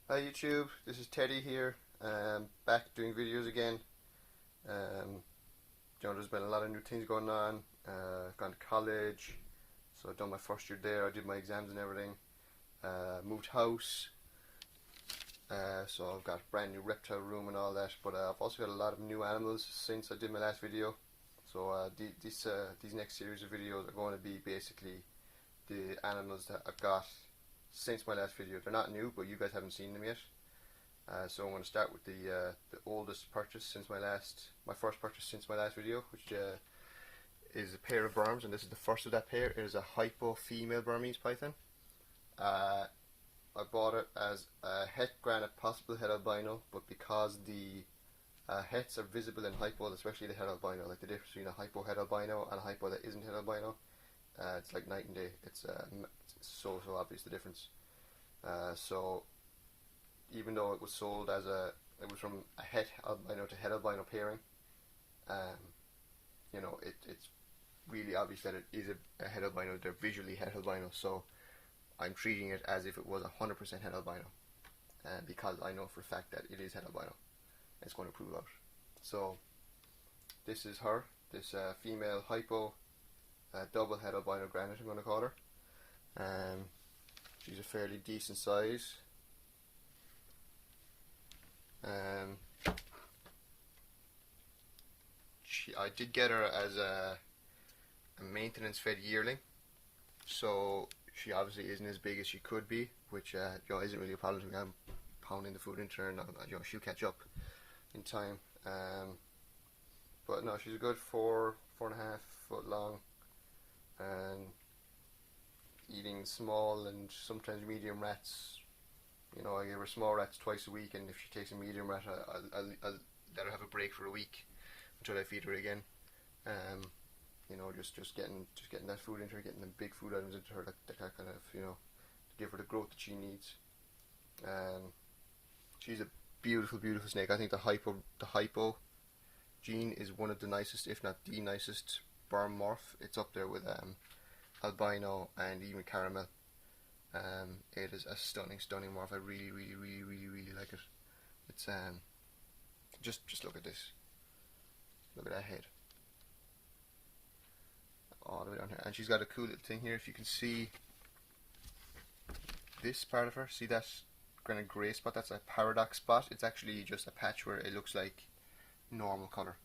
Hi YouTube, this is Teddy here. Back doing videos again. There's been a lot of new things going on. Gone to college, so I've done my first year there. I did my exams and everything. Moved house, so I've got a brand new reptile room and all that. But I've also got a lot of new animals since I did my last video. So these next series of videos are going to be basically the animals that I've got since my last video. They're not new, but you guys haven't seen them yet. So I'm going to start with the oldest purchase since my first purchase since my last video, which is a pair of burms, and this is the first of that pair. It is a hypo female Burmese python. I bought it as a het granite possible het albino, but because the hets are visible in hypo, especially the het albino, like the difference between a hypo het albino and a hypo that isn't het albino, it's like night and day. It's so obvious the difference. So even though it was sold as it was from a het albino to het albino pairing, it's really obvious that it is a het albino. They're visually het albino, so I'm treating it as if it was 100% het albino, because I know for a fact that it is het albino. It's going to prove out. So this is her, this female hypo double het albino granite, I'm going to call her. She's a fairly decent size. I did get her as a maintenance fed yearling, so she obviously isn't as big as she could be, which isn't really a problem to me. I'm pounding the food into her, and she'll catch up in time. But no, she's a good 4.5 foot long, and eating small and sometimes medium rats. I give her small rats twice a week, and if she takes a medium rat, I'll let her have a break for a week until I feed her again. Just getting that food into her, getting the big food items into her that kind of to give her the growth that she needs. She's a beautiful snake. I think the hypo gene is one of the nicest, if not the nicest, burm morph. It's up there with albino and even caramel. It is a stunning morph. I really like it. It's just look at this. Look at that head. All the way down here. And she's got a cool little thing here. If you can see this part of her, see that kind of grey spot? That's a paradox spot. It's actually just a patch where it looks like normal color.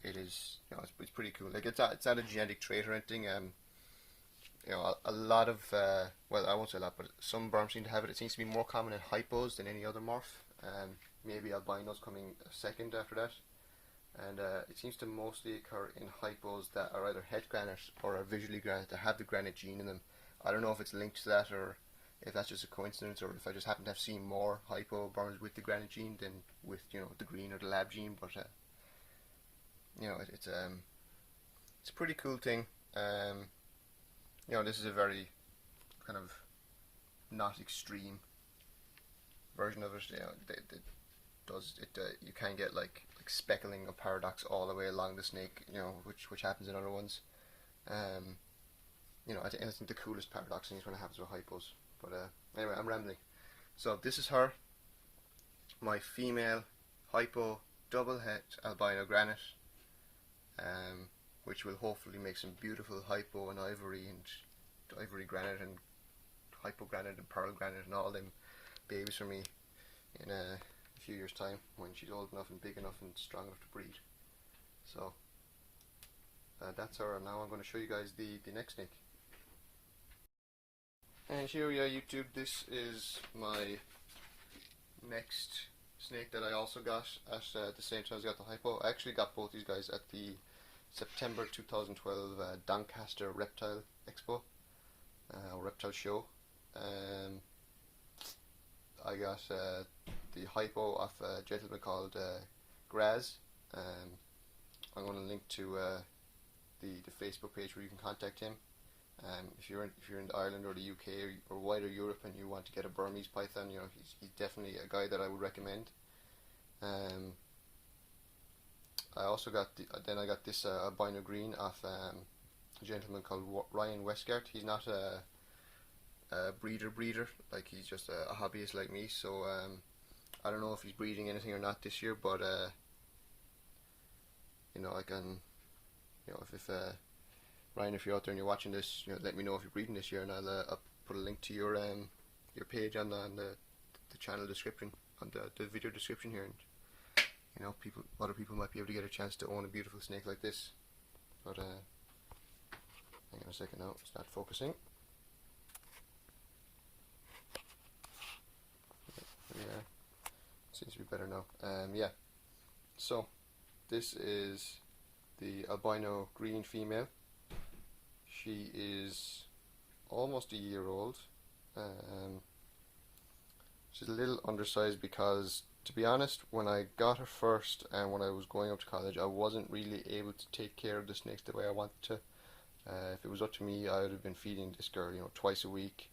It is, it's pretty cool. Like it's not a genetic trait or anything. A lot of, well, I won't say a lot, but some burms seem to have it. It seems to be more common in hypos than any other morph. Maybe albinos coming second after that. And it seems to mostly occur in hypos that are either het granite or are visually granite, that have the granite gene in them. I don't know if it's linked to that, or if that's just a coincidence, or if I just happen to have seen more hypo burms with the granite gene than with the green or the lab gene. But it's a pretty cool thing. This is a very kind of not extreme version of it. You can get like speckling or paradox all the way along the snake, which happens in other ones. I think the coolest paradoxing is when it happens with hypos. But anyway, I'm rambling. So this is her, my female hypo double het albino granite, which will hopefully make some beautiful hypo and ivory granite and hypo granite and pearl granite and all them babies for me in a few years time, when she's old enough and big enough and strong enough to breed. So that's her, and now I'm going to show you guys the next snake. And here we are, YouTube. This is my next snake that I also got at the same time as I got the hypo. I actually got both these guys at the September 2012 Doncaster Reptile Expo, Reptile Show. I got the hypo off a gentleman called Graz. I'm going to link to the Facebook page where you can contact him. If you're in Ireland or the UK or wider Europe and you want to get a Burmese python, he's definitely a guy that I would recommend. I also got I got this albino green off a gentleman called Ryan Westgart. He's not a a breeder, like he's just a hobbyist like me. So I don't know if he's breeding anything or not this year, but you know, I can, you know, if Ryan, if you're out there and you're watching this, you know, let me know if you're breeding this year, and I'll put a link to your page on the channel description, on the video description here, and you know, other people might be able to get a chance to own a beautiful snake like this. But hang on a second now, it's not focusing. Yeah, seems to be better now. Yeah, so this is the albino green female. She is almost a year old. She's a little undersized because, to be honest, when I got her first and when I was going up to college, I wasn't really able to take care of the snakes the way I wanted to. If it was up to me, I would have been feeding this girl, you know, twice a week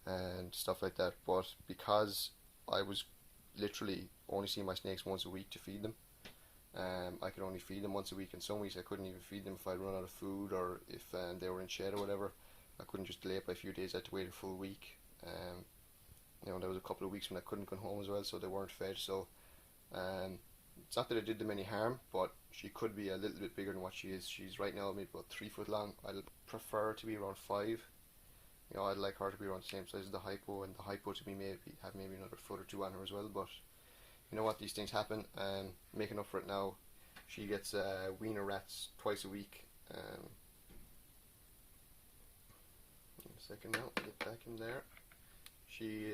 and stuff like that. But because I was literally only seeing my snakes once a week to feed them, I could only feed them once a week, and some weeks I couldn't even feed them if I'd run out of food, or if they were in shed or whatever. I couldn't just delay it by a few days. I had to wait a full week. You know, there was a couple of weeks when I couldn't come home as well, so they weren't fed. So it's not that I did them any harm, but she could be a little bit bigger than what she is. She's right now maybe about 3 foot long. I'd prefer her to be around 5. You know, I'd like her to be around the same size as the hypo, and the hypo to be have maybe another foot or 2 on her as well. But you know what, these things happen. Making up for it now, she gets wiener rats twice a week. A second now, get back in there. She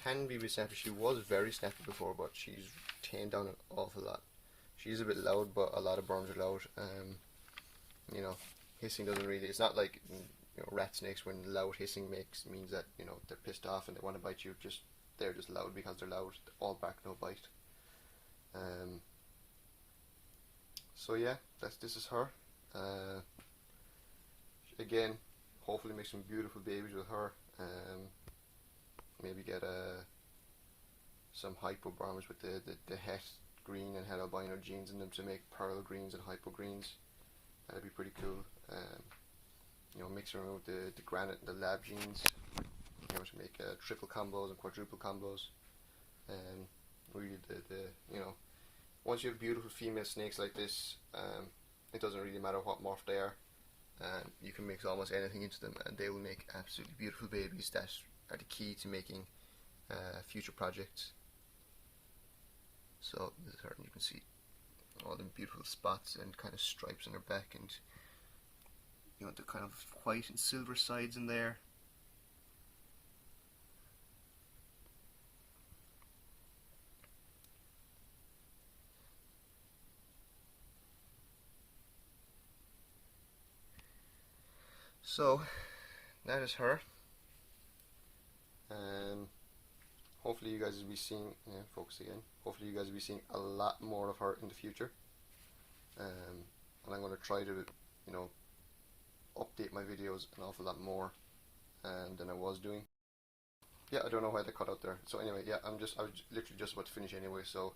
can be a bit snappy. She was very snappy before, but she's tamed down an awful lot. She's a bit loud, but a lot of burms are loud. You know, hissing doesn't really. It's not like, you know, rat snakes when loud hissing means that, you know, they're pissed off and they want to bite you. They're just loud because they're loud. All bark, no bite. So yeah, this is her. Again, hopefully make some beautiful babies with her. Maybe get some hypo burms with the het green and het albino genes in them to make pearl greens and hypo greens. That'd be pretty cool. You know, mix around with the granite and the lab genes, you know, to make triple combos and quadruple combos. And really, you know, once you have beautiful female snakes like this, it doesn't really matter what morph they are. You can mix almost anything into them, and they will make absolutely beautiful babies that are the key to making future projects. So this is her, and you can see all the beautiful spots and kind of stripes on her back, and you know, the kind of white and silver sides in there. So that is her. Hopefully you guys will be seeing, focus again, hopefully you guys will be seeing a lot more of her in the future. And I'm going to try to, you know, update my videos an awful lot more than I was doing. Yeah, I don't know why they cut out there. So anyway, yeah, I was literally just about to finish anyway, so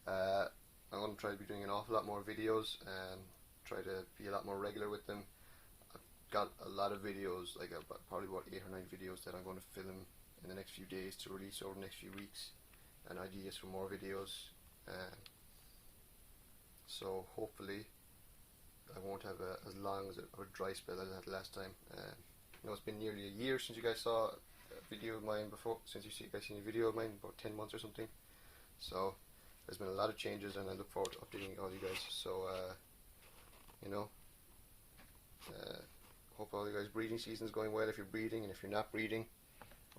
I'm going to try to be doing an awful lot more videos and try to be a lot more regular with them. Got a lot of videos, like probably about 8 or 9 videos that I'm going to film in the next few days to release over the next few weeks, and ideas for more videos. So hopefully I won't have as long as a dry spell as I had last time. You know, it's been nearly a year since you guys saw a video of mine before, since you guys seen a video of mine, about 10 months or something. So there's been a lot of changes, and I look forward to updating all you guys. So you know, hope all you guys' breeding season is going well if you're breeding, and if you're not breeding,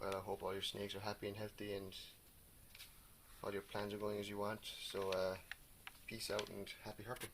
well, I hope all your snakes are happy and healthy and all your plans are going as you want. So peace out and happy herping.